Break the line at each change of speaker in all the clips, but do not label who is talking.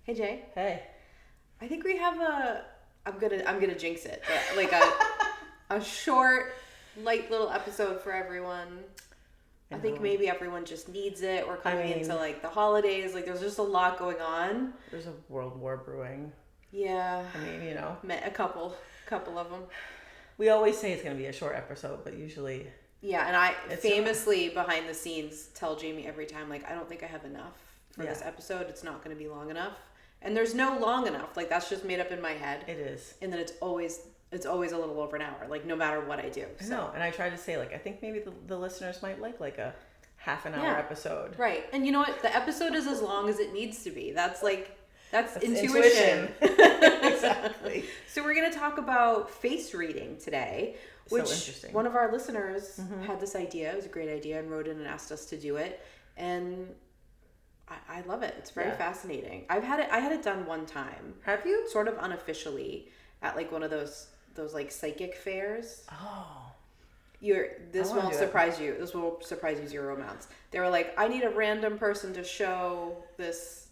Hey Jay,
Hey.
I think we have I'm gonna jinx it, but like a short, light little episode for everyone. I think maybe everyone just needs it. We're coming into like the holidays. Like there's just a lot going on.
There's a world war brewing.
Yeah.
Met
a couple of them.
We always say it's going to be a short episode, but usually.
Yeah, and I famously behind the scenes tell Jamie every time, like, I don't think I have enough for this episode. It's not going to be long enough. And there's no long enough. Like, that's just made up in my head.
It is.
And then it's always a little over an hour, like, no matter what I do.
So. I know. And I try to say, like, I think maybe the listeners might like a half an hour episode.
Right. And you know what? The episode is as long as it needs to be. That's intuition.
Exactly.
So we're going to talk about face reading today, which one of our listeners had this idea. It was a great idea and wrote in and asked us to do it. And I love it. It's very fascinating. I had it done one time.
Have you?
Sort of unofficially at like one of those like psychic fairs.
Oh.
This will surprise you. This will surprise you zero amounts. They were like, I need a random person to show this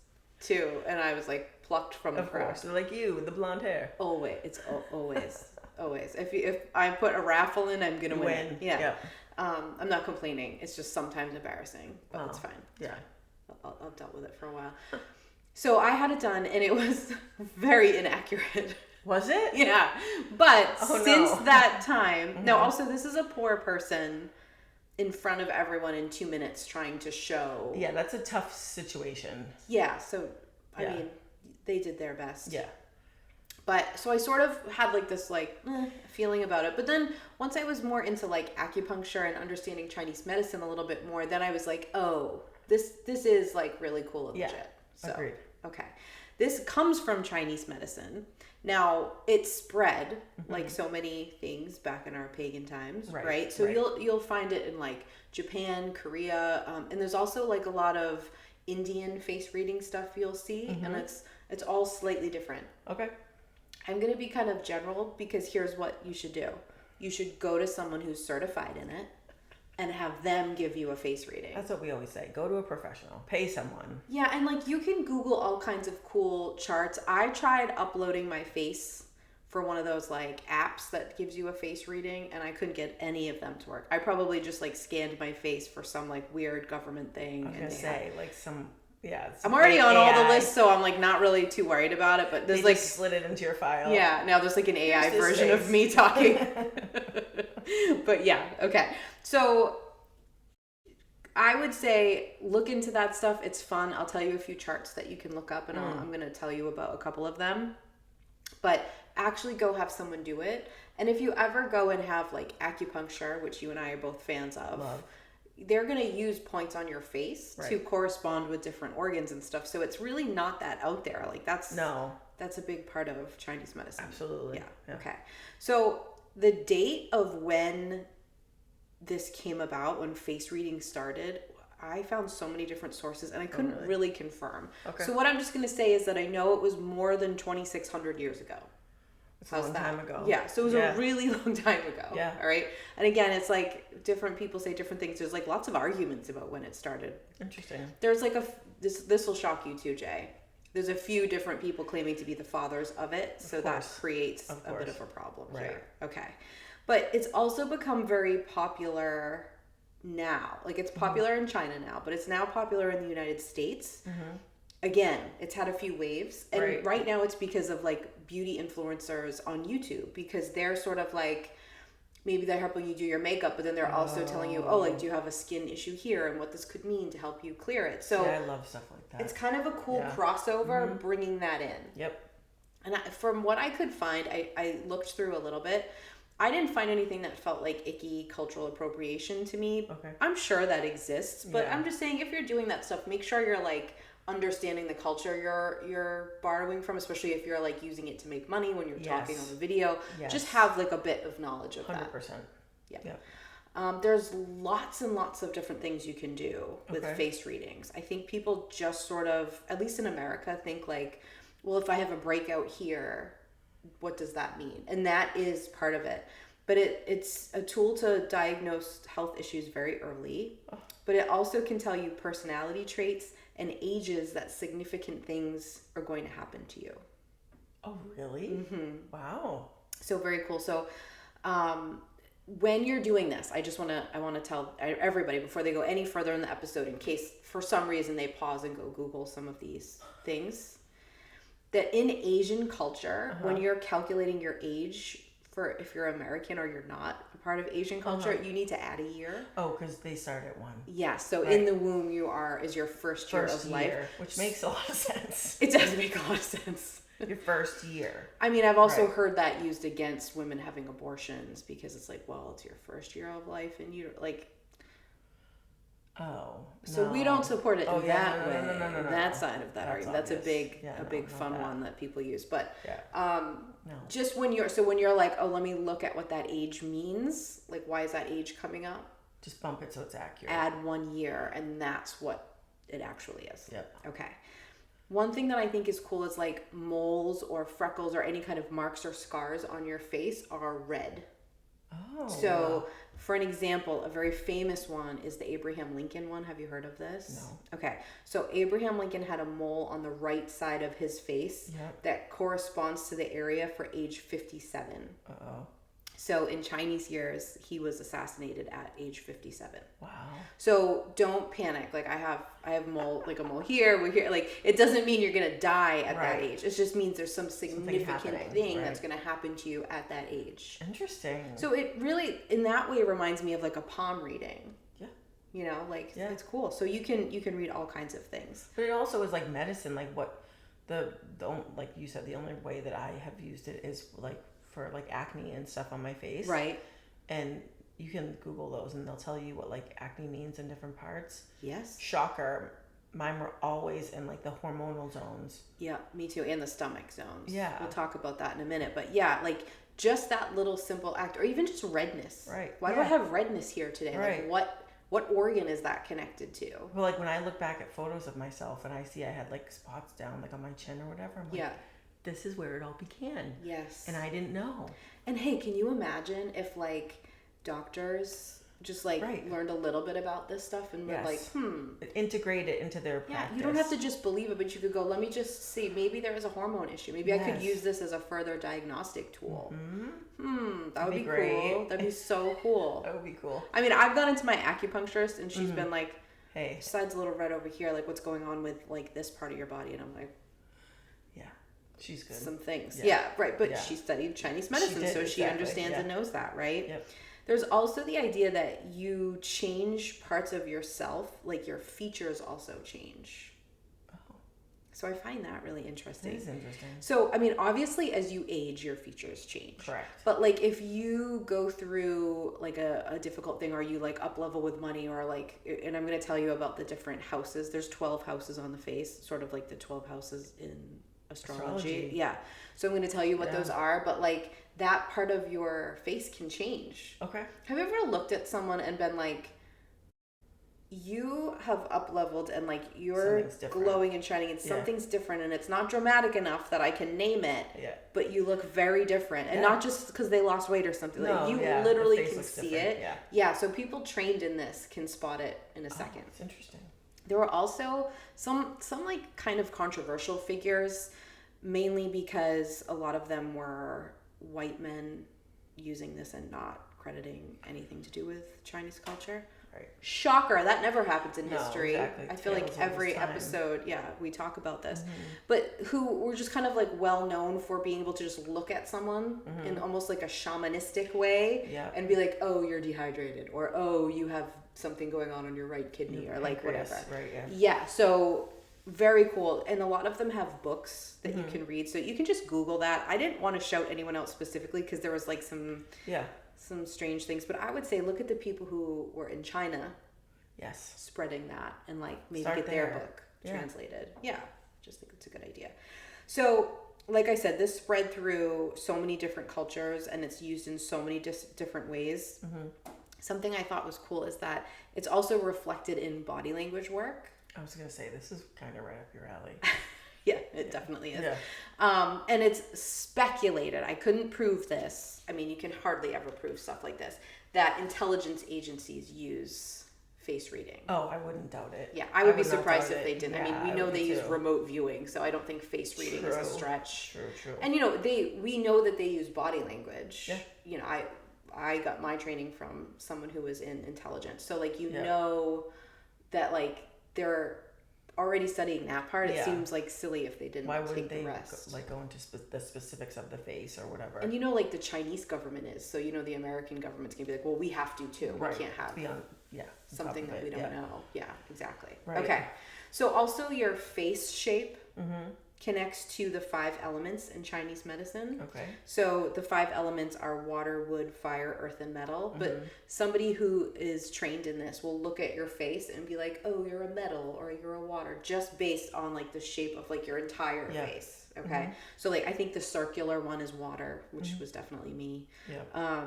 to, and I was like plucked from the crowd.
Of course, they're like you with the blonde hair.
Always, it's always. If I put a raffle in, I'm gonna win. Yeah. I'm not complaining. It's just sometimes embarrassing, but it's fine.
Yeah.
I've dealt with it for a while. So I had it done, and it was very inaccurate.
Was it?
Yeah. But since that time, no, also this is a poor person in front of everyone in 2 minutes trying to show.
Yeah, that's a tough situation.
Yeah, so, I mean, they did their best.
Yeah.
But, so I sort of had like this feeling about it. But then once I was more into like acupuncture and understanding Chinese medicine a little bit more, then I was like, oh, this is like really cool and legit. So,
agreed.
Okay. This comes from Chinese medicine. Now, it spread like so many things back in our pagan times, right? So you'll find it in like Japan, Korea, and there's also like a lot of Indian face reading stuff you'll see, and it's all slightly different.
Okay.
I'm going to be kind of general because here's what you should do. You should go to someone who's certified in it and have them give you a face reading.
That's what we always say. Go to a professional. Pay someone.
Yeah, and like you can Google all kinds of cool charts. I tried uploading my face for one of those like apps that gives you a face reading, and I couldn't get any of them to work. I probably just like scanned my face for some like weird government thing.
I was going to say like some... Yeah,
I'm already on all the lists, so I'm like not really too worried about it. But there's
they
like
just slid it into your file.
Yeah, now there's like an AI version of me talking. But yeah, okay. So I would say look into that stuff. It's fun. I'll tell you a few charts that you can look up, and I'm going to tell you about a couple of them. But actually go have someone do it. And if you ever go and have like acupuncture, which you and I are both fans of.
Love.
They're going to use points on your face to correspond with different organs and stuff. So it's really not that out there. Like that's a big part of Chinese medicine.
Absolutely.
Yeah. Okay. So the date of when this came about, when face reading started, I found so many different sources and I couldn't really confirm. Okay. So what I'm just going to say is that I know it was more than 2,600 years ago.
It's a long time ago.
Yeah, so it was a really long time ago.
Yeah.
All right. And again, it's like different people say different things. There's like lots of arguments about when it started.
Interesting.
There's like this will shock you too, Jay. There's a few different people claiming to be the fathers of it, so that creates a bit of a problem here. Okay. But it's also become very popular now. Like it's popular in China now, but it's now popular in the United States. Again, it's had a few waves. And right now it's because of like beauty influencers on YouTube, because they're sort of like, maybe they're helping you do your makeup, but then they're also telling you, oh, like, do you have a skin issue here and what this could mean to help you clear it. So
I love stuff like that.
It's kind of a cool crossover, bringing that in.
Yep.
And from what I could find, I looked through a little bit. I didn't find anything that felt like icky cultural appropriation to me.
Okay.
I'm sure that exists, but I'm just saying if you're doing that stuff, make sure you're like understanding the culture you're borrowing from, especially if you're like using it to make money when you're talking on the video. Just have like a bit of knowledge of
100%.
that. Yeah. There's lots and lots of different things you can do with face readings. I think people just sort of, at least in America, think like, well, if I have a breakout here, what does that mean? And that is part of it. But it's a tool to diagnose health issues very early. But it also can tell you personality traits, and ages that significant things are going to happen to you.
Oh, really? Wow.
So very cool. So when you're doing this, I want to tell everybody before they go any further in the episode, in case for some reason they pause and go Google some of these things, that in Asian culture, when you're calculating your age for if you're American or you're not a part of Asian culture, you need to add a year.
Oh, because they start at 1.
Yeah, so in the womb is your first year of life.
Which makes a lot of sense.
It does make a lot of sense.
Your first year.
I mean, I've also heard that used against women having abortions because it's like, well, it's your first year of life and you like.
Oh.
So we don't support it in that way.
No.
That side of that argument. That's
obvious.
a big fun one that people use. But
no.
just when you're like, oh, let me look at what that age means. Like, why is that age coming up?
Just bump it so it's accurate.
Add 1 year, and that's what it actually is.
Yep.
Okay. One thing that I think is cool is like moles or freckles or any kind of marks or scars on your face are red.
Oh.
So, for an example, a very famous one is the Abraham Lincoln one. Have you heard of this?
No.
Okay. So, Abraham Lincoln had a mole on the right side of his face that corresponds to the area for age 57.
Uh-oh.
So, in Chinese years, he was assassinated at age 57.
Wow.
So, don't panic. Like I have a mole here, we're here. Like it doesn't mean you're going to die at that age. It just means there's some significant thing that's going to happen to you at that age.
Interesting.
So it really, in that way, reminds me of like a palm reading.
Yeah.
You know, like it's cool. So you can read all kinds of things.
But it also is like medicine. Like what like you said, the only way that I have used it is like for like acne and stuff on my face.
Right.
And you can Google those and they'll tell you what like acne means in different parts.
Yes.
Shocker. Mine were always in like the hormonal zones.
Yeah, me too. And the stomach zones.
Yeah.
We'll talk about that in a minute. But yeah, like just that little simple act, or even just redness.
Right.
Why do I have redness here today?
Right.
Like what organ is that connected to?
Well, like when I look back at photos of myself and I see I had like spots down like on my chin or whatever, I'm like, this is where it all began.
Yes.
And I didn't know.
And hey, can you imagine if like doctors just like learned a little bit about this stuff and were like,
integrate it into their practice.
Yeah, you don't have to just believe it, but you could go, let me just see, maybe there is a hormone issue. Maybe I could use this as a further diagnostic tool. That would be great. Cool. That'd be so cool.
That would be cool.
I mean, I've gone into my acupuncturist and she's been like,
hey,
side's a little red over here, like what's going on with like this part of your body? And I'm like,
she's good.
Some things. Yeah, right. But she studied Chinese medicine, so she understands and knows that, right?
Yep.
There's also the idea that you change parts of yourself, like your features also change. Oh. So I find that really interesting.
That is interesting.
So, I mean, obviously, as you age, your features change.
Correct.
But, like, if you go through, like, a difficult thing or you, like, up-level with money or, like, and I'm going to tell you about the different houses. There's 12 houses on the face, sort of like the 12 houses in astrology. Yeah. So I'm going to tell you what those are, but like that part of your face can change.
Okay.
Have you ever looked at someone and been like, you have up-leveled and like you're glowing and shining and something's different and it's not dramatic enough that I can name it, but you look very different and not just because they lost weight or something. Like you literally can see it. Yeah. So people trained in this can spot it in a second.
It's interesting.
There were also some like kind of controversial figures, mainly because a lot of them were white men using this and not crediting anything to do with Chinese culture.
Right.
Shocker, that never happens in history.
Exactly.
I feel like every episode, we talk about this. But who were just kind of like well known for being able to just look at someone in almost like a shamanistic way and be like, oh, you're dehydrated, or oh, you have something going on your right kidney, or like whatever. Right, so very cool. And a lot of them have books that you can read. So you can just Google that. I didn't want to shout anyone out specifically because there was like some strange things. But I would say look at the people who were in China spreading that and like maybe get their book translated. Yeah, just think it's a good idea. So like I said, this spread through so many different cultures and it's used in so many different ways. Something I thought was cool is that it's also reflected in body language work.
I was going to say, this is kind of right up your alley.
Yeah, it definitely is. And it's speculated. I couldn't prove this. I mean, you can hardly ever prove stuff like this, that intelligence agencies use face reading.
Oh, I wouldn't doubt it.
Yeah, I would be surprised if they didn't.
Yeah,
I mean, we know they use remote viewing, so I don't think face reading is a stretch.
True.
And we know that they use body language.
Yeah.
I got my training from someone who was in intelligence. So know that they're already studying that part. It seems silly if they didn't take the rest.
Go into the specifics of the face or whatever.
And the Chinese government is. So the American government's going to be like, well, we have to too.
Right.
We can't have something that we don't know. Yeah, exactly. Right. Okay. So also your face shape connects to the 5 elements in Chinese medicine.
Okay.
So the 5 elements are water, wood, fire, earth, and metal. But somebody who is trained in this will look at your face and be like, oh, you're a metal or you're a water, just based on the shape of your entire face. Okay. So I think the circular one is water, which was definitely me.
Yeah.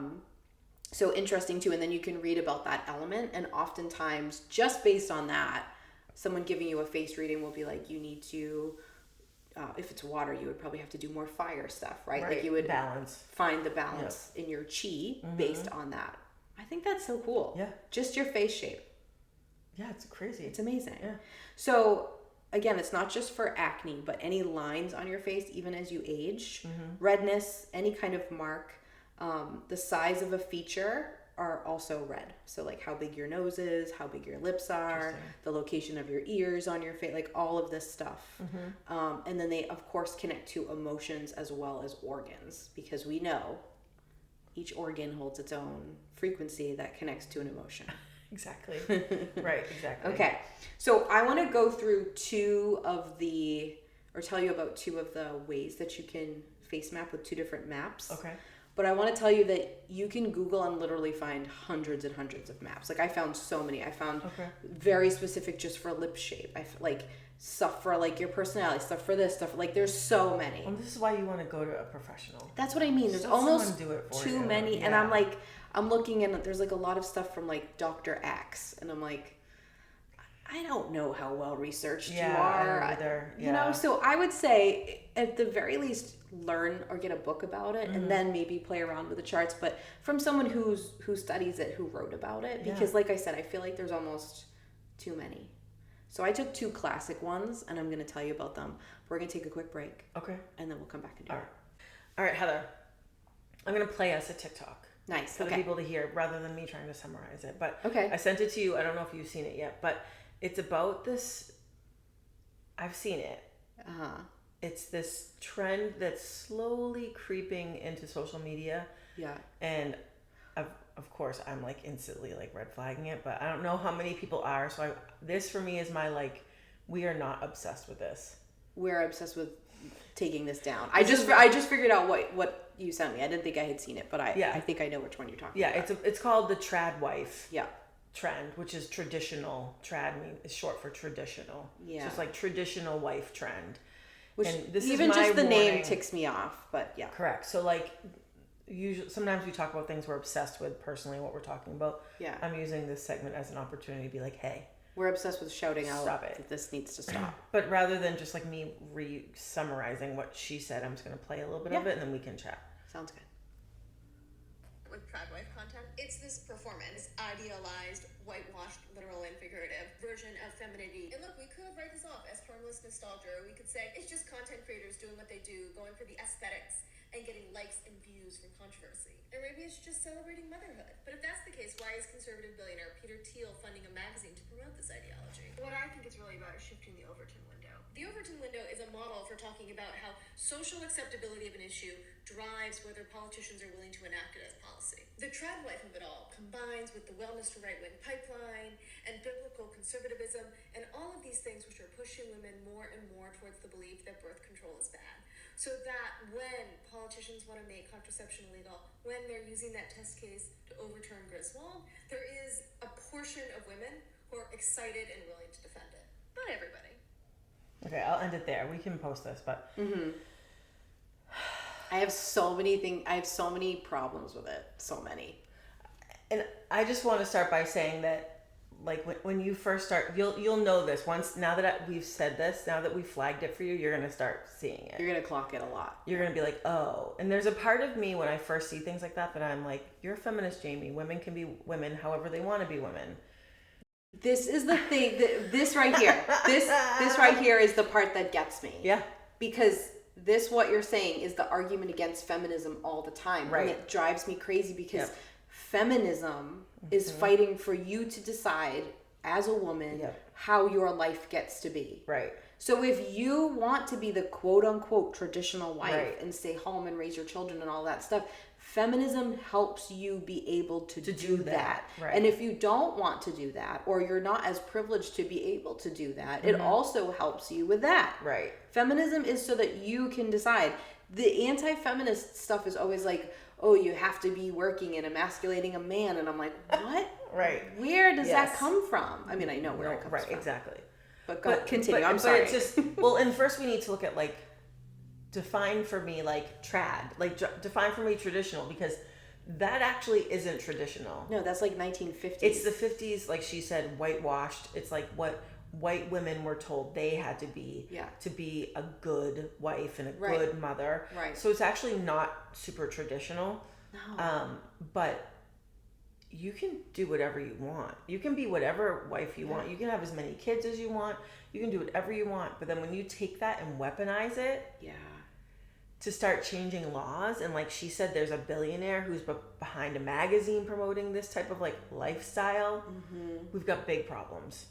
So interesting too. And then you can read about that element, and oftentimes just based on that, someone giving you a face reading will be like, you need to, if it's water, you would probably have to do more fire stuff, right? You would find the balance in your chi based on that. I think that's so cool.
Yeah.
Just your face shape.
Yeah, it's crazy.
It's amazing.
Yeah.
So again, it's not just for acne, but any lines on your face, even as you age, redness, any kind of mark, the size of a feature are also read. So how big your nose is, how big your lips are, the location of your ears on your face, all of this stuff. And then they of course connect to emotions as well as organs, because we know each organ holds its own frequency that connects to an emotion.
Exactly. Right, exactly.
Okay. So I want to go through tell you about 2 of the ways that you can face map with 2 different maps.
Okay.
But I want to tell you that you can Google and literally find hundreds and hundreds of maps. I found so many. I found very specific just for lip shape. Stuff for your personality, stuff for this, stuff there's so many.
Well, this is why you want to go to a professional.
That's what I mean. There's almost too many. Yeah. And I'm looking, and there's a lot of stuff from Dr. X, and I'm I don't know how well researched you are.
Either. Yeah.
You know, so I would say at the very least learn or get a book about it, and then maybe play around with the charts, but from someone who studies it, who wrote about it, because like I said, I feel there's almost too many. So I took 2 classic ones, and I'm going to tell you about them. We're going to take a quick break.
Okay.
And then we'll come back and do it.
All right, Heather. I'm going to play us a TikTok.
Nice.
For the people to hear, rather than me trying to summarize it. But
I
sent it to you. I don't know if you've seen it yet, but it's about this. I've seen it. It's this trend that's slowly creeping into social media.
Yeah.
And of course, I'm instantly red flagging it, but I don't know how many people are. So this for me is my we are not obsessed with this.
We're obsessed with taking this down. I just figured out what you sent me. I didn't think I had seen it, but I think I know which one you're talking about.
Yeah, it's called the trad wife.
Yeah.
Trend, which is traditional. Trad is short for traditional.
Yeah.
So it's traditional wife trend.
Which
and this
even
is my
just the
warning.
name ticks me off, but yeah.
Correct. So usually sometimes we talk about things we're obsessed with personally, what we're talking about.
Yeah.
I'm using this segment as an opportunity to be hey,
we're obsessed with shouting out
stop it.
That this needs to stop.
But rather than just me summarizing what she said, I'm just going to play a little bit of it and then we can chat.
Sounds good.
With Trad Wife content, it's this performance, idealized, whitewashed, literal and figurative version of femininity. And look, we could write this off as harmless nostalgia, or we could say it's just content creators doing what they do, going for the aesthetics and getting likes and views from controversy. Or maybe it's just celebrating motherhood. But if that's the case, why is conservative billionaire Peter Thiel funding a magazine to promote this ideology? What I think it's really about is shifting the Overton window. The Overton window is a model for talking about how social acceptability of an issue drives whether politicians are willing to enact it as policy. The trad wife of it all combines with the wellness to right-wing pipeline and biblical conservatism and all of these things which are pushing women more and more towards the belief that birth control is bad. So that when politicians want to make contraception illegal, when they're using that test case to overturn Griswold, there is a portion of women who are excited and willing to defend it. Not everybody.
Okay, I'll end it there. We can post this, but
I have so many things. I have so many problems with it. So many.
And I just want to start by saying that, when you first start, you'll know this once. Now that we've said this, now that we flagged it for you, you're gonna start seeing it.
You're gonna clock it a lot.
You're gonna be like, oh. And there's a part of me when I first see things like that I'm like, you're a feminist, Jamie. Women can be women however they want to be women.
This is the thing. This right here. This right here is the part that gets me.
Yeah.
Because what you're saying is the argument against feminism all the time.
Right.
And it drives me crazy because feminism is fighting for you to decide as a woman how your life gets to be.
Right.
So if you want to be the quote unquote traditional wife and stay home and raise your children and all that stuff, feminism helps you be able to do that.
Right.
And if you don't want to do that, or you're not as privileged to be able to do that, it also helps you with that.
Right.
Feminism is so that you can decide. The anti-feminist stuff is always like, oh, you have to be working and emasculating a man. And I'm like, what?
Right.
Where does that come from? I mean, I know where it comes from.
Right, exactly.
But continue. I'm sorry.
But it's just, well, and first we need to look at, like, define for me, like, trad. Like, define for me traditional, because that actually isn't traditional.
No, that's like 1950s.
It's the 50s, like she said, whitewashed. It's like what white women were told they had to be to be a good wife and a good mother.
Right.
So it's actually not super traditional.
No.
But you can do whatever you want. You can be whatever wife you want. You can have as many kids as you want. You can do whatever you want. But then when you take that and weaponize it, to start changing laws, and like she said, there's a billionaire who's behind a magazine promoting this type of like lifestyle. We've got big problems.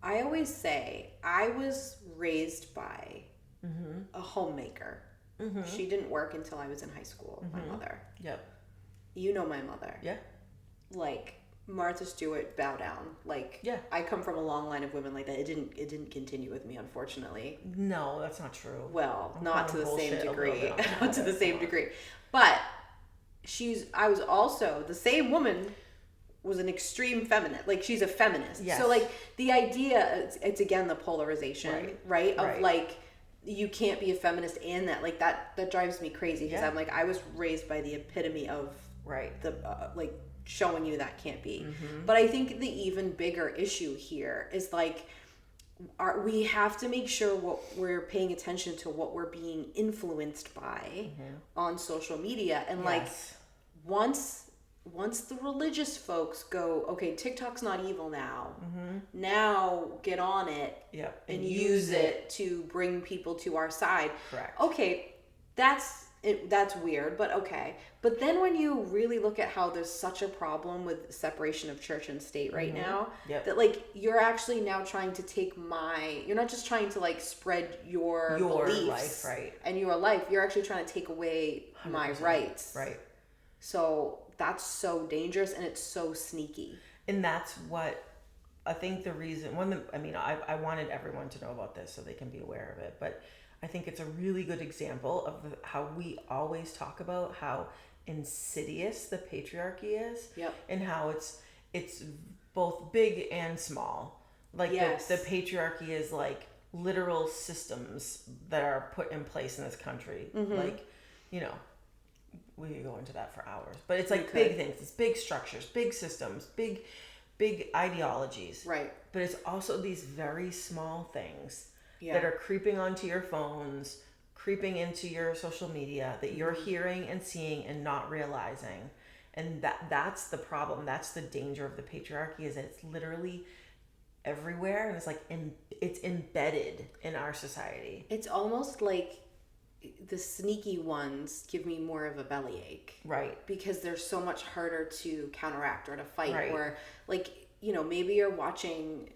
I always say I was raised by a homemaker. She didn't work until I was in high school. My mother.
Yep.
You know my mother.
Yeah.
Like Martha Stewart, bow down. Like I come from a long line of women like that. It didn't continue with me, unfortunately.
No, that's not true.
Well, not to the same degree. Not to the same degree. But I was also the same woman. Was an extreme feminist. Like she's a feminist.
Yes.
So like the idea, it's again the polarization, right? Of like you can't be a feminist and that like that drives me crazy because I'm like I was raised by the epitome of the like showing you that can't be. But I think the even bigger issue here is like we have to make sure what we're paying attention to what we're being influenced by on social media and like once the religious folks go, okay, TikTok's not evil now. Now get on it and use it to bring people to our side.
Correct.
Okay, that's weird, but okay. But then when you really look at how there's such a problem with separation of church and state right now, that like you're actually now trying to take you're not just trying to like spread your beliefs
life,
and your life, you're actually trying to take away 100%. My rights.
Right.
So that's so dangerous and it's so sneaky.
And that's what I think the reason, I wanted everyone to know about this so they can be aware of it, but I think it's a really good example of how we always talk about how insidious the patriarchy is and how it's both big and small. Like the patriarchy is like literal systems that are put in place in this country. Like, you know, we could go into that for hours, but it's like big things. It's big structures, big systems, big ideologies.
Right.
But it's also these very small things that are creeping onto your phones, creeping into your social media that you're hearing and seeing and not realizing. And that's the problem. That's the danger of the patriarchy, is that it's literally everywhere and it's like it's embedded in our society.
It's almost like the sneaky ones give me more of a bellyache. Right. Because they're so much harder to counteract or to fight. Right. Or like, you know, maybe you're watching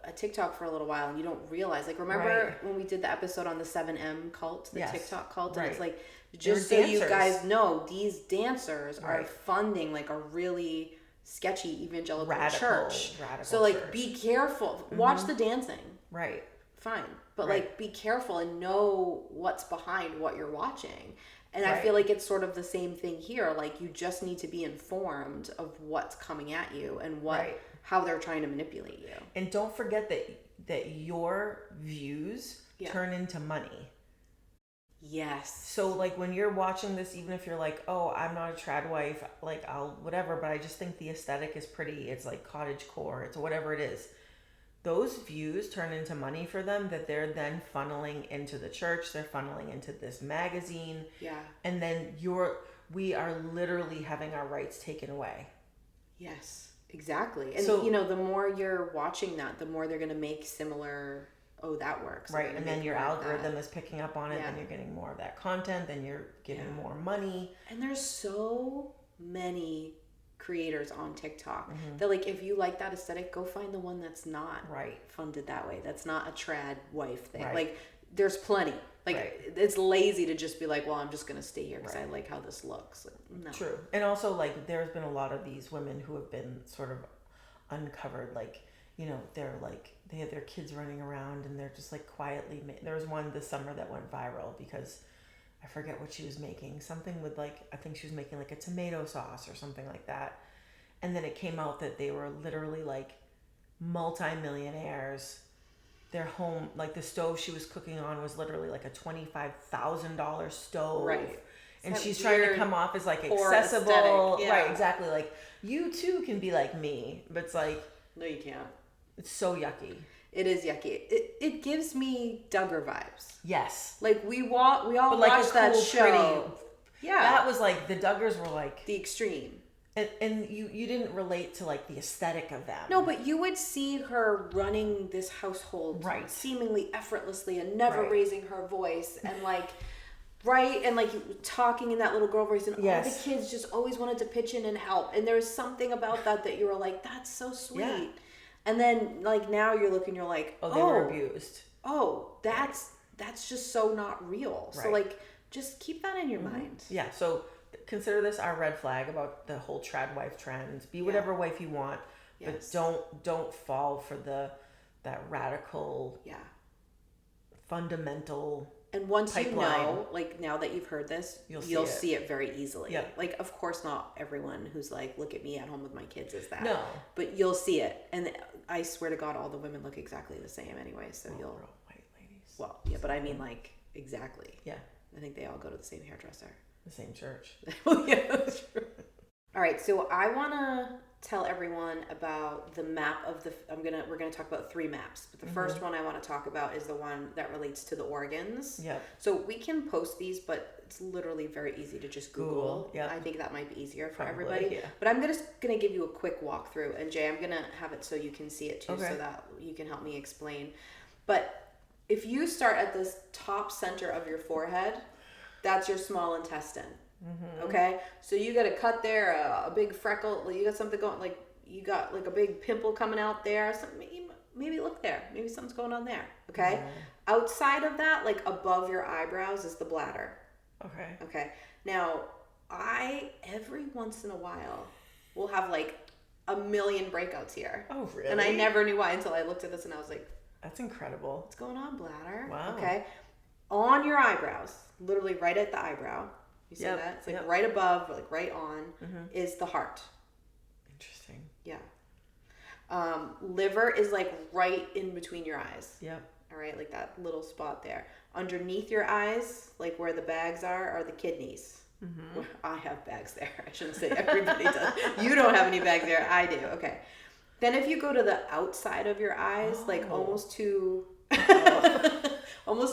a TikTok for a little while and you don't realize, like, remember when we did the episode on the 7M cult, the TikTok cult? And it's like, just so you guys know, these dancers are funding like a really sketchy evangelical church. So like, be careful. Watch the dancing. Right. Fine. But like, be careful and know what's behind what you're watching. And I feel like it's sort of the same thing here. Like, you just need to be informed of what's coming at you and how they're trying to manipulate you.
And don't forget that your views turn into money.
Yes.
So like, when you're watching this, even if you're like, oh, I'm not a trad wife, like I'll whatever, but I just think the aesthetic is pretty. It's like cottagecore. It's whatever it is. Those views turn into money for them that they're then funneling into the church. They're funneling into this magazine. Yeah. And then we are literally having our rights taken away.
Yes, Exactly. And, the more you're watching that, the more they're going to make similar, that works.
Right. And then your algorithm is picking up on it, then you're getting more of that content, then you're getting more money.
And there's so many creators on TikTok that, like, if you like that aesthetic, go find the one that's not funded that way. That's not a trad wife thing. Right. Like, there's plenty. Like, it's lazy to just be like, well, I'm just going to stay here because I like how this looks. Like, no.
True. And also, like, there's been a lot of these women who have been sort of uncovered, like, they're like, they have their kids running around and they're just like quietly. There was one this summer that went viral because I forget what she was making. Something with, like, I think she was making like a tomato sauce or something like that. And then it came out that they were literally like multi-millionaires. Their home, like the stove she was cooking on was literally like a $25,000 stove. Right. And she's trying to come off as like accessible. Yeah. Right, exactly. Like, you too can be like me. But it's like,
no, you can't.
It's so yucky.
It is yucky. It gives me Duggar vibes.
Yes.
Like, we all watched that show. Pretty,
yeah. That was like, the Duggars were like
the extreme.
And you didn't relate to like the aesthetic of them.
No, but you would see her running this household seemingly effortlessly and never raising her voice and like and like talking in that little girl voice, and all the kids just always wanted to pitch in and help. And there was something about that you were like, that's so sweet. Yeah. And then like now you're looking, you're like,
they were abused.
Oh, that's just so not real. Right. So like, just keep that in your mind.
Yeah. So consider this our red flag about the whole trad wife trend. Be whatever wife you want, but don't fall for that radical, fundamental.
And once pipeline. Like now that you've heard this, you'll see it very easily. Yeah. Like, of course, not everyone who's like, look at me at home with my kids is that. No. But you'll see it, and I swear to God, all the women look exactly the same anyway. So you'll.
We're all white ladies.
Well, yeah, but I mean, like, exactly.
Yeah.
I think they all go to the same hairdresser.
The same church.
Yeah, that's true. All right, so I want to tell everyone about the map of we're gonna talk about 3 maps, but the first one I want to talk about is the one that relates to the organs.
Yeah.
So we can post these, but it's literally very easy to just Google. Yeah. I think that might be easier for everybody. Yeah. But I'm just gonna give you a quick walkthrough, and Jay, I'm gonna have it so you can see it too, so that you can help me explain. But if you start at this top center of your forehead, that's your small intestine. Mm-hmm. Okay, so you got a cut there, a big freckle. You got something going, like you got like a big pimple coming out there. Maybe look there. Maybe something's going on there. Okay, outside of that, like above your eyebrows, is the bladder. Okay. Now, every once in a while will have like a million breakouts here.
Oh, really?
And I never knew why until I looked at this and I was like,
that's incredible.
What's going on, bladder?
Wow.
Okay, on your eyebrows, literally right at the eyebrow. You see that? It's like right above, like right on, is the heart.
Interesting.
Yeah. Liver is like right in between your eyes.
Yep.
All right, like that little spot there. Underneath your eyes, like where the bags are the kidneys. Mm-hmm. Well, I have bags there. I shouldn't say everybody does. You don't have any bags there. I do. Okay. Then if you go to the outside of your eyes, like almost to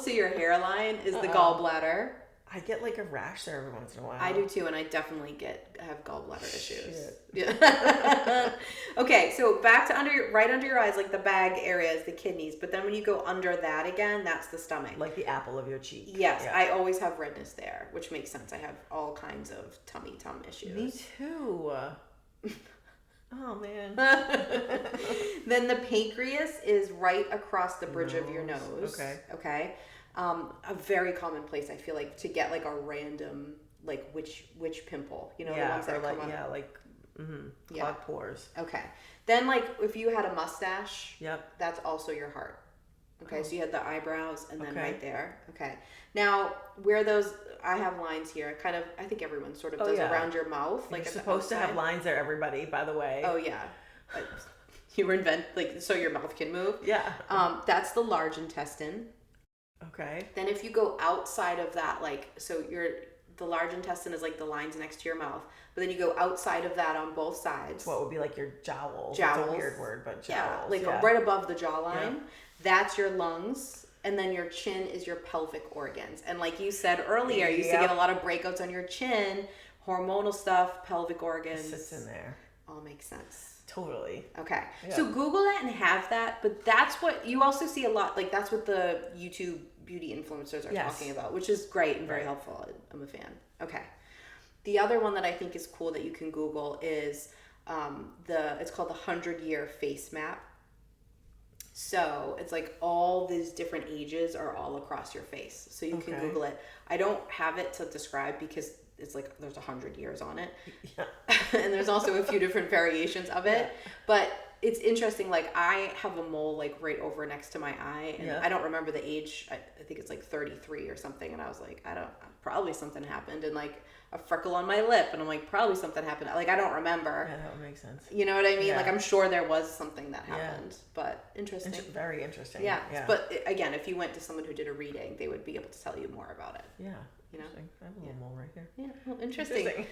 your hairline is the gallbladder.
I get like a rash there every once in a while.
I do too, and I definitely have gallbladder issues. Yeah. Okay, so back to right under your eyes, like the bag area is the kidneys, but then when you go under that again, that's the stomach.
Like the apple of your cheek.
Yes, I always have redness there, which makes sense. I have all kinds of tum issues.
Me too. Oh man.
Then the pancreas is right across the bridge of your nose. Okay. A very common place, I feel like, to get like a random like witch pimple. You know, the ones that come on.
Clogged pores.
Okay. Then like if you had a mustache,
that's
also your heart. Okay, so you had the eyebrows and then right there. Okay. Now where those, I have lines here. Kind of, I think everyone sort of does around your mouth.
You're supposed to have lines there, everybody. By the way.
Oh yeah. You were so your mouth can move.
Yeah.
That's the large intestine.
Okay.
Then if you go outside of that, the large intestine is like the lines next to your mouth, but then you go outside of that on both sides.
What would be like your jowls?
Jowls.
That's a weird word, but jowls.
Yeah, right above the jawline. Yeah. That's your lungs, and then your chin is your pelvic organs. And like you said earlier, you used to get a lot of breakouts on your chin, hormonal stuff, pelvic organs.
It sits in there.
All makes sense.
totally.
Okay.
Yeah.
So Google that and have that, but that's what you also see a lot. Like that's what the YouTube beauty influencers are talking about, which is great and very helpful. I'm a fan. Okay. The other one that I think is cool that you can Google is it's called the 100-year face map. So it's like all these different ages are all across your face. So you can Google it. I don't have it to describe because it's like there's 100 years on it. Yeah. And there's also a few different variations of it. Yeah. But it's interesting. Like I have a mole like right over next to my eye. And I don't remember the age. I think it's like 33 or something. And I was like, probably something happened. And like a freckle on my lip. And I'm like, probably something happened. Like I don't remember.
Yeah, that would make sense.
You know what I mean? Yeah. Like I'm sure there was something that happened. But interesting.
Very interesting.
Yeah. But again, if you went to someone who did a reading, they would be able to tell you more about it.
Yeah.
You know?
I have a little mole right here.
Yeah, well, interesting.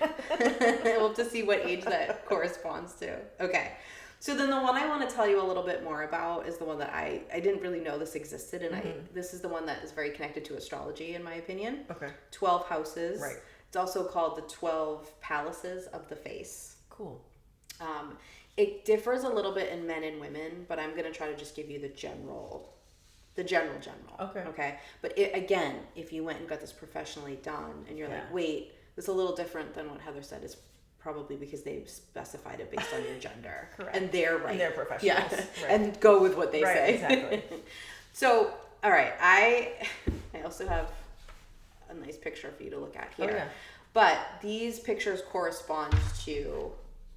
We'll have to see what age that corresponds to. Okay. So then the one I want to tell you a little bit more about is the one that I didn't really know this existed. And this is the one that is very connected to astrology, in my opinion.
Okay.
12 houses.
Right.
It's also called the 12 palaces of the face.
Cool.
It differs a little bit in men and women, but I'm going to try to just give you the general.
Okay.
Okay. But again, if you went and got this professionally done and you're like, wait, this is a little different than what Heather said, it's probably because they've specified it based on your gender.
Correct.
And they're right.
And they're professionals.
Yeah.
Right.
And go with what they say.
Exactly.
So, all right. I also have a nice picture for you to look at here.
Oh, yeah.
But these pictures correspond to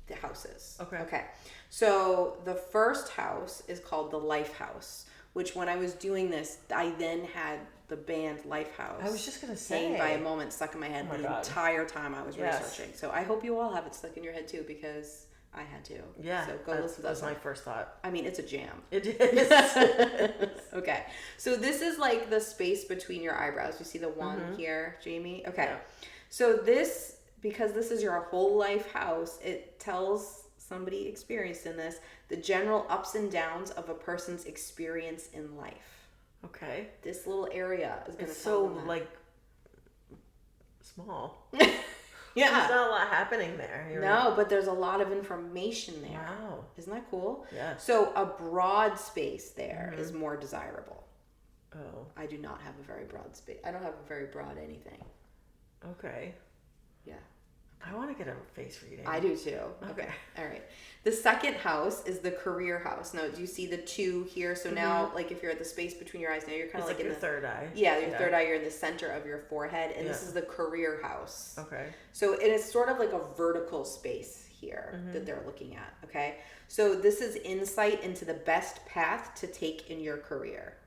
the houses.
Okay.
So the first house is called the Life House, which when I was doing this, I then had the band Lifehouse.
I was just going to say.
Hanging by a moment stuck in my head entire time I was researching. So I hope you all have it stuck in your head too, because I had to.
Yeah.
So go listen to that.
That's my first thought.
I mean, it's a jam.
It is.
Okay. So this is like the space between your eyebrows. You see the one here, Jamie? Okay. Yeah. So because this is your whole life house, it tells somebody experienced in this the general ups and downs of a person's experience in life.
Okay.
This little area is going to
tell them that. Like small.
Yeah.
There's not a lot happening there.
No, but there's a lot of information there.
Wow.
Isn't that cool?
Yeah.
So a broad space there is more desirable.
Oh.
I do not have a very broad space. I don't have a very broad anything.
Okay.
Yeah.
I want to get a face reading.
I do too.
Okay.
All right. The second house is the career house. Now, do you see the two here? So now, like if you're at the space between your eyes, now you're kind of like in
your
the
third eye.
Yeah, your third eye. You're in the center of your forehead, and this is the career house.
Okay.
So it is sort of like a vertical space here that they're looking at. Okay. So this is insight into the best path to take in your career.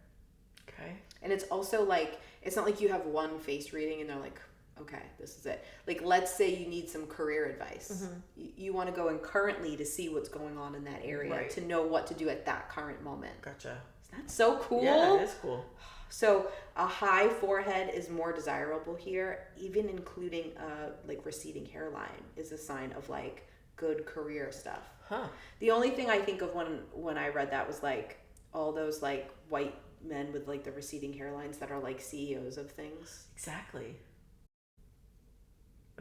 Okay.
And it's also like, it's not like you have one face reading and they're like, okay, this is it. Like, let's say you need some career advice. You want to go in currently to see what's going on in that area, to know what to do at that current moment.
Gotcha.
Isn't that so cool?
Yeah, it is cool.
So a high forehead is more desirable here, even including like receding hairline is a sign of like good career stuff.
Huh.
The only thing I think of when I read that was like all those like white men with like the receding hairlines that are like CEOs of things.
Exactly.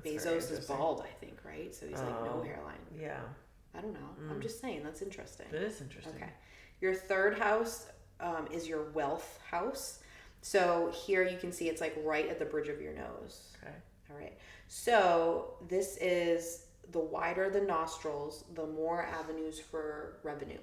Bezos is bald, I think, right? So he's like no hairline.
Yeah.
I don't know. I'm just saying that's interesting.
It is interesting.
Okay. Your third house is your wealth house. So here you can see it's like right at the bridge of your nose.
Okay.
All right. So this is the wider the nostrils, the more avenues for revenue.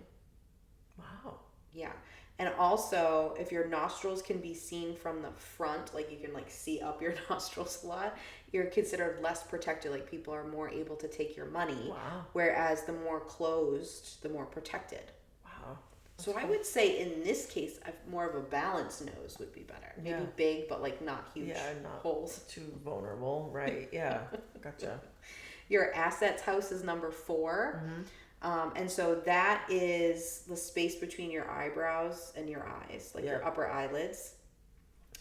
Wow.
Yeah. And also, if your nostrils can be seen from the front, like you can like see up your nostrils a lot, you're considered less protected. Like people are more able to take your money.
Wow.
Whereas the more closed, the more protected.
Wow.
So I would say in this case, more of a balanced nose would be better. Maybe big, but like not huge
not
holes.
Too vulnerable. Right. Yeah. Gotcha.
Your assets house is number 4. And so that is the space between your eyebrows and your eyes, like your upper eyelids.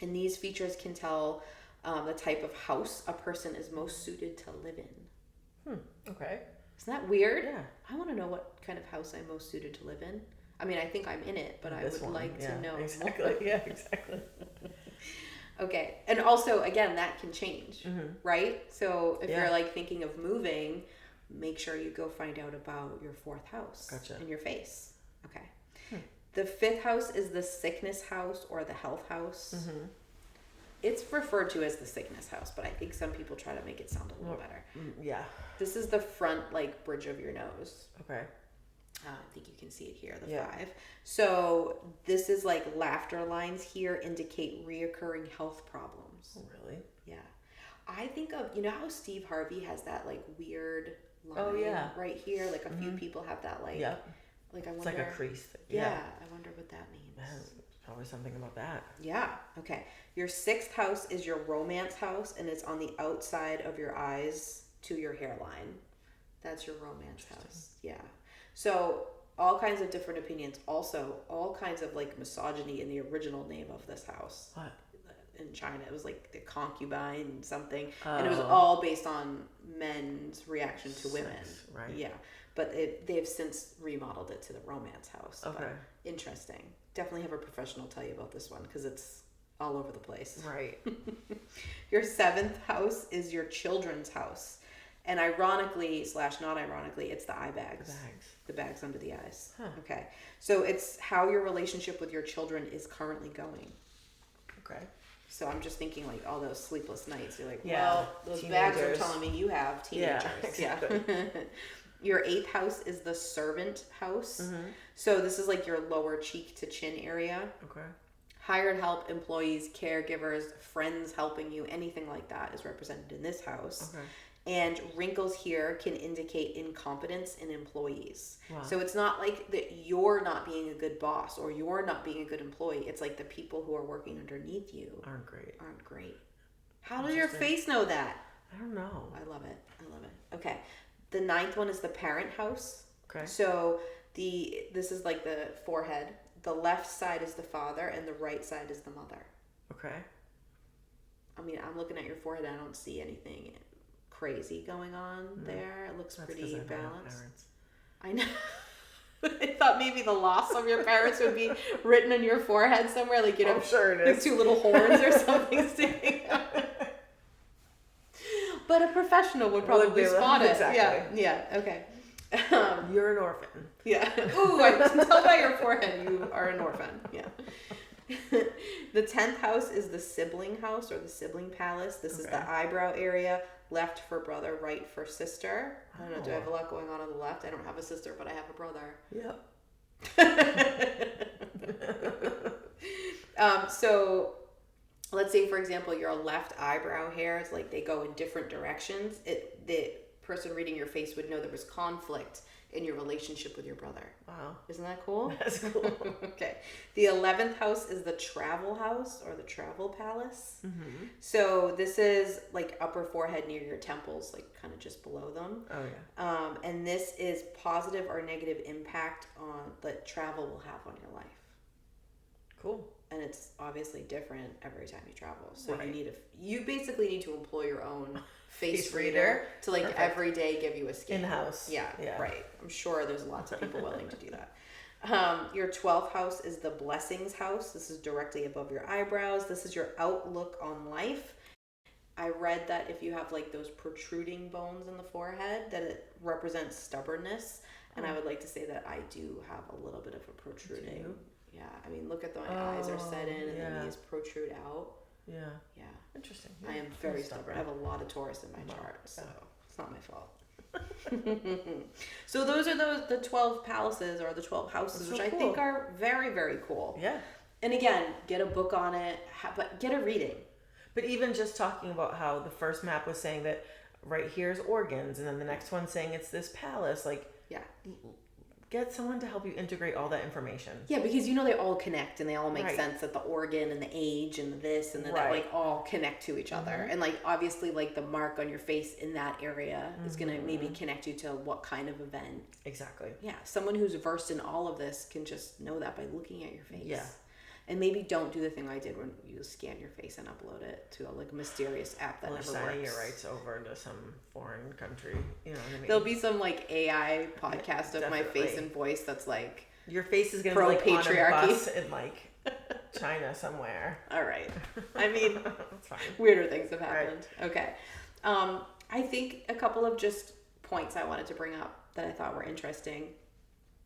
And these features can tell the type of house a person is most suited to live in.
Okay.
Isn't that weird?
Yeah.
I want to know what kind of house I'm most suited to live in. I mean, I think I'm in it, but I would like to know.
Exactly. Yeah, exactly.
Okay. And also, again, that can change, right? So if you're like thinking of moving, make sure you go find out about your 4th house in your face. Okay. The 5th house is the sickness house or the health house. It's referred to as the sickness house, but I think some people try to make it sound a little better.
Yeah.
This is the front, like, bridge of your nose.
Okay.
I think you can see it here, the 5. So this is like laughter lines here indicate reoccurring health problems.
Oh, really?
Yeah. I think of, you know how Steve Harvey has that like weird line right here? Like a few people have that like, like I wonder.
It's like a crease.
Yeah. I wonder what that means.
Probably something about that.
Yeah. Okay. Your 6th house is your romance house, and it's on the outside of your eyes to your hairline. That's your romance house. Yeah. So all kinds of different opinions. Also, all kinds of like misogyny in the original name of this house.
What?
In China, it was like the concubine something, and it was all based on men's reaction to women.
Right.
Yeah. But they've since remodeled it to the romance house.
Okay.
But interesting. Definitely have a professional tell you about this one because it's all over the place.
Right.
Your 7th house is your children's house. And ironically / not ironically, it's the eye bags. The bags under the eyes. Huh. Okay. So it's how your relationship with your children is currently going.
Okay.
So I'm just thinking like all those sleepless nights. You're like,
yeah,
well, those bags are telling me you have teenagers.
Yeah. Exactly.
Your 8th house is the servant house. So this is like your lower cheek to chin area.
Okay.
Hired help, employees, caregivers, friends helping you, anything like that is represented in this house.
Okay.
And wrinkles here can indicate incompetence in employees.
Wow.
So it's not like that you're not being a good boss or you're not being a good employee. It's like the people who are working underneath you
aren't great.
How does your face know that?
I don't know.
I love it. Okay. The 9th one is the parent house.
Okay.
So this is like the forehead. The left side is the father and the right side is the mother.
Okay.
I mean, I'm looking at your forehead. I don't see anything crazy going on there. It looks pretty balanced. I know. I thought maybe the loss of your parents would be written on your forehead somewhere, like, you know,
I'm sure it is.
Like 2 little horns or something sticking out. But a professional would probably spot it.
Exactly.
Yeah. Okay.
You're an orphan.
Yeah. Ooh, I can tell by your forehead you are an orphan. Yeah. The 10th house is the sibling house or the sibling palace. This is the eyebrow area. Left for brother, right for sister. I don't know. Do I have a lot going on the left? I don't have a sister, but I have a brother.
Yep.
So let's say, for example, your left eyebrow hairs, like they go in different directions. The person reading your face would know there was conflict in your relationship with your brother.
Wow.
Isn't that cool?
That's cool.
Okay. The 11th house is the travel house or the travel palace. So this is like upper forehead near your temples, like kind of just below them.
Oh, yeah.
And this is positive or negative impact that travel will have on your life.
Cool.
And it's obviously different every time you travel. So you basically need to employ your own face reader to like every day give you a scan.
In-house.
Yeah, right. I'm sure there's lots of people willing to do that. Your 12th house is the blessings house. This is directly above your eyebrows. This is your outlook on life. I read that if you have like those protruding bones in the forehead, that it represents stubbornness. And I would like to say that I do have a little bit of a protruding. Yeah, I mean, look at my eyes are set in and then these protrude out.
Yeah.
Yeah.
Interesting.
I am very stubborn. I have a lot of Taurus in my chart, so it's not my fault. So those are the 12 palaces or the 12 houses, which I think are very, very cool.
Yeah.
And again, get a book on it, but get a reading.
But even just talking about how the first map was saying that right here's organs, and then the next one saying it's this palace, like, get someone to help you integrate all that information.
Yeah, because you know they all connect and they all make sense, that the organ and the age and this and then that like all connect to each other. And like obviously like the mark on your face in that area is going to maybe connect you to what kind of event.
Exactly.
Yeah, someone who's versed in all of this can just know that by looking at your face.
Yeah.
And maybe don't do the thing I did when you scan your face and upload it to a like mysterious app that never
signing
works.
your rights over to some foreign country. You know what I mean?
There'll be some like AI podcast of my face and voice that's like
your face is gonna be like
patriarchy
on a bus in like China somewhere.
All right. I mean,
that's fine.
Weirder things have happened. Right. Okay. I think a couple of just points I wanted to bring up that I thought were interesting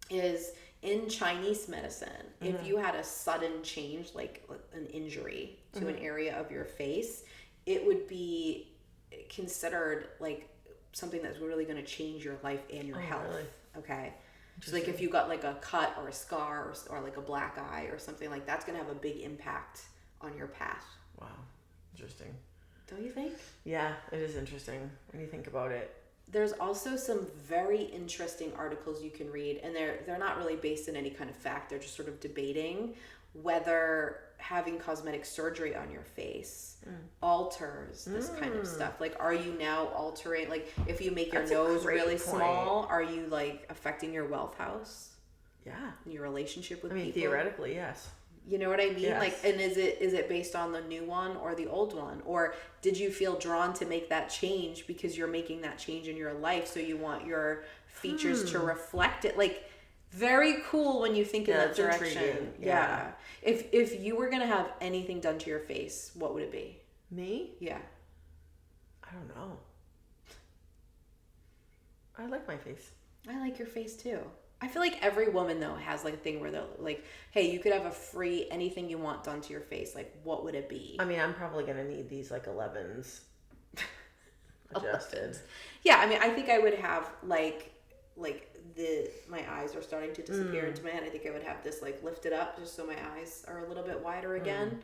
is in Chinese medicine, if you had a sudden change, like an injury to an area of your face, it would be considered like something that's really going to change your life and your health. Really? Okay. So like if you got like a cut or a scar or like a black eye or something like that's going to have a big impact on your path.
Wow. Interesting.
Don't you think?
Yeah, it is interesting when you think about it.
There's also some very interesting articles you can read, and they're not really based in any kind of fact. They're just sort of debating whether having cosmetic surgery on your face alters this kind of stuff. Like, are you now altering, like, if you make your nose really small, are you, like, affecting your wealth house?
Yeah.
Your relationship with people?
Theoretically, yes.
You know what I mean?
Yes.
Like, and is it based on the new one or the old one? Or did you feel drawn to make that change because you're making that change in your life, so you want your features to reflect it? Like, very cool when you think in that direction.
Intriguing.
Yeah. If you were gonna have anything done to your face, what would it be?
Me?
Yeah.
I don't know. I like my face.
I like your face too. I feel like every woman though has like a thing where they're like, hey, you could have a free anything you want done to your face. Like, what would it be?
I mean, I'm probably gonna need these like 11s adjusted.
Yeah, I mean, I think I would have like my eyes are starting to disappear into my head. I think I would have this like lifted up just so my eyes are a little bit wider again.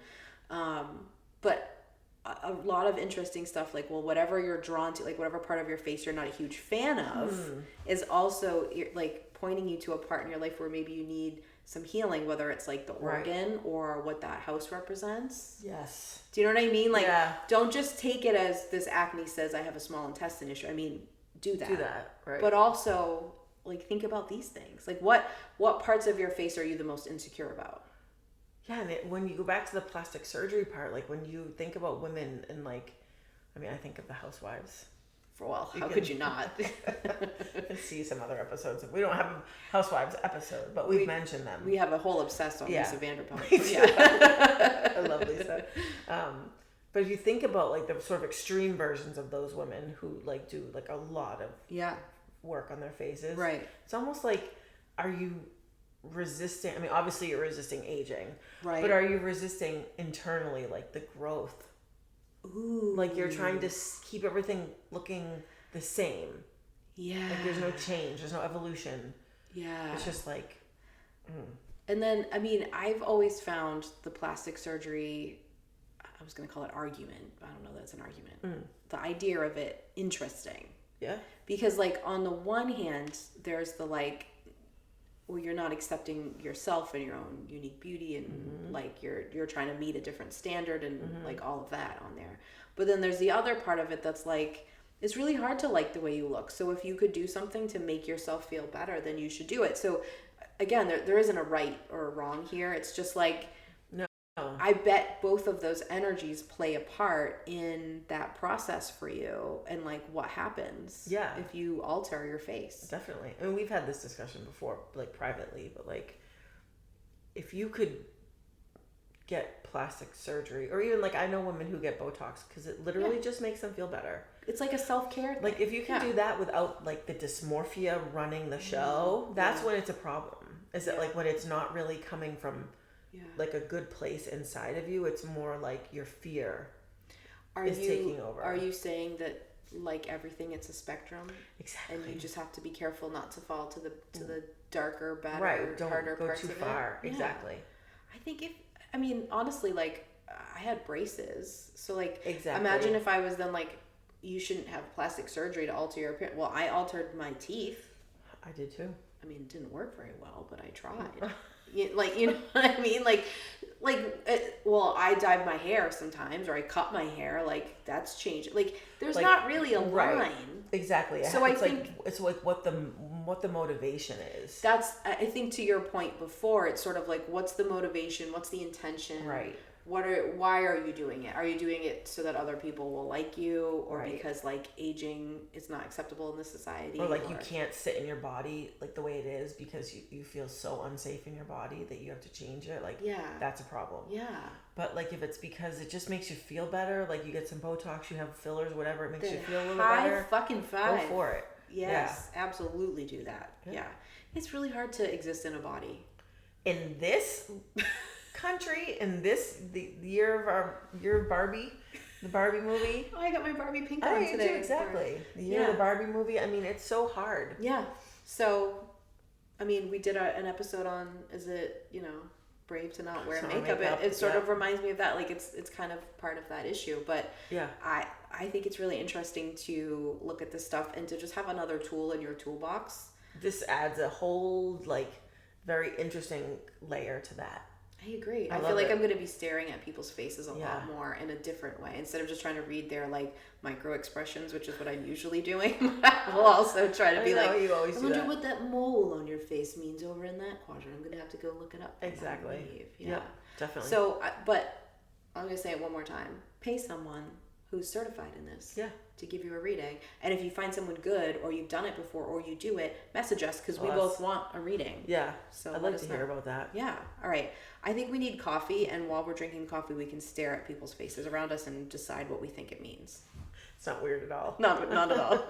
But a lot of interesting stuff, like, well, whatever you're drawn to, like whatever part of your face you're not a huge fan of is also like pointing you to a part in your life where maybe you need some healing, whether it's like the organ or what that house represents.
Yes.
Do you know what I mean? Like, don't just take it as this acne says I have a small intestine issue. I mean, do that,
right?
But also, like, think about these things. Like, what parts of your face are you the most insecure about?
Yeah, and when you go back to the plastic surgery part, like when you think about women and like, I mean, I think of the housewives.
Well, how could you not?
See some other episodes. We don't have a housewives episode, but we've mentioned them.
We have a whole obsessed on Lisa Vanderpump.
I love Lisa. But if you think about like the sort of extreme versions of those women who like do like a lot of work on their faces,
right?
It's almost like, are you resisting? I mean, obviously you're resisting aging,
right?
But are you resisting internally, like the growth?
Ooh.
Like you're trying to keep everything looking the same.
Yeah.
Like there's no change. There's no evolution.
Yeah.
It's just like.
And then, I mean, I've always found the plastic surgery, I was going to call it argument. I don't know that it's an argument. The idea of it interesting.
Yeah.
Because like on the one hand, there's the like, well, you're not accepting yourself and your own unique beauty and like you're trying to meet a different standard and like all of that on there. But then there's the other part of it that's like, it's really hard to like the way you look. So if you could do something to make yourself feel better, then you should do it. So again, there isn't a right or a wrong here. It's just like, I bet both of those energies play a part in that process for you and like what happens if you alter your face.
Definitely. I mean, we've had this discussion before, like privately, but like if you could get plastic surgery or even like I know women who get Botox because it literally just makes them feel better.
It's like a self-care thing.
Like if you can do that without like the dysmorphia running the show, that's when it's a problem. Is it like when it's not really coming from like a good place inside of you, it's more like your fear is taking over.
Are you saying that like everything, it's a spectrum?
Exactly.
And you just have to be careful not to fall to the darker, better, harder
go
parts
too
of
far.
it.
Exactly.
I think honestly, like I had braces, so like
exactly.
Imagine if I was then like, you shouldn't have plastic surgery to alter your appearance. Well, I altered my teeth.
I did too.
I mean, it didn't work very well, but I tried. Like, you know what I mean? Well, I dyed my hair sometimes, or I cut my hair. Like, that's changed. Like, there's like, not really a line.
Exactly.
So I think
like, it's like what the motivation is.
That's, I think to your point before, it's sort of like, what's the motivation? What's the intention?
Right.
Why are you doing it? Are you doing it so that other people will like you, or because like aging is not acceptable in this society,
or like you can't sit in your body like the way it is because you feel so unsafe in your body that you have to change it? Like that's a problem.
Yeah.
But like if it's because it just makes you feel better, like you get some Botox, you have fillers, whatever, it makes you feel a little
high
better.
Fucking five.
Go for it.
Yes, absolutely do that. Yeah. It's really hard to exist in a body.
In this country, in the year of Barbie, the Barbie movie.
Oh, I got my Barbie pink on today.
Too, exactly. The year of the Barbie movie. I mean, it's so hard.
Yeah. So, I mean, we did an episode on, is it, brave to not wear makeup. It sort of reminds me of that. Like, it's kind of part of that issue. But I think it's really interesting to look at this stuff and to just have another tool in your toolbox.
This adds a whole, like, very interesting layer to that.
I agree. I feel like I'm going to be staring at people's faces a lot more in a different way instead of just trying to read their like micro expressions, which is what I'm usually doing. I will also try to be like, I wonder what that mole on your face means over in that quadrant. I'm going to have to go look it up.
Exactly. Yeah, definitely.
So, but I'm going to say it one more time. Pay someone who's certified in this to give you a reading. And if you find someone good or you've done it before or you do it, message us because we both want a reading.
Yeah. So I'd like to hear about that.
Yeah. All right. I think we need coffee, and while we're drinking coffee, we can stare at people's faces around us and decide what we think it means.
It's not weird at all.
Not at all.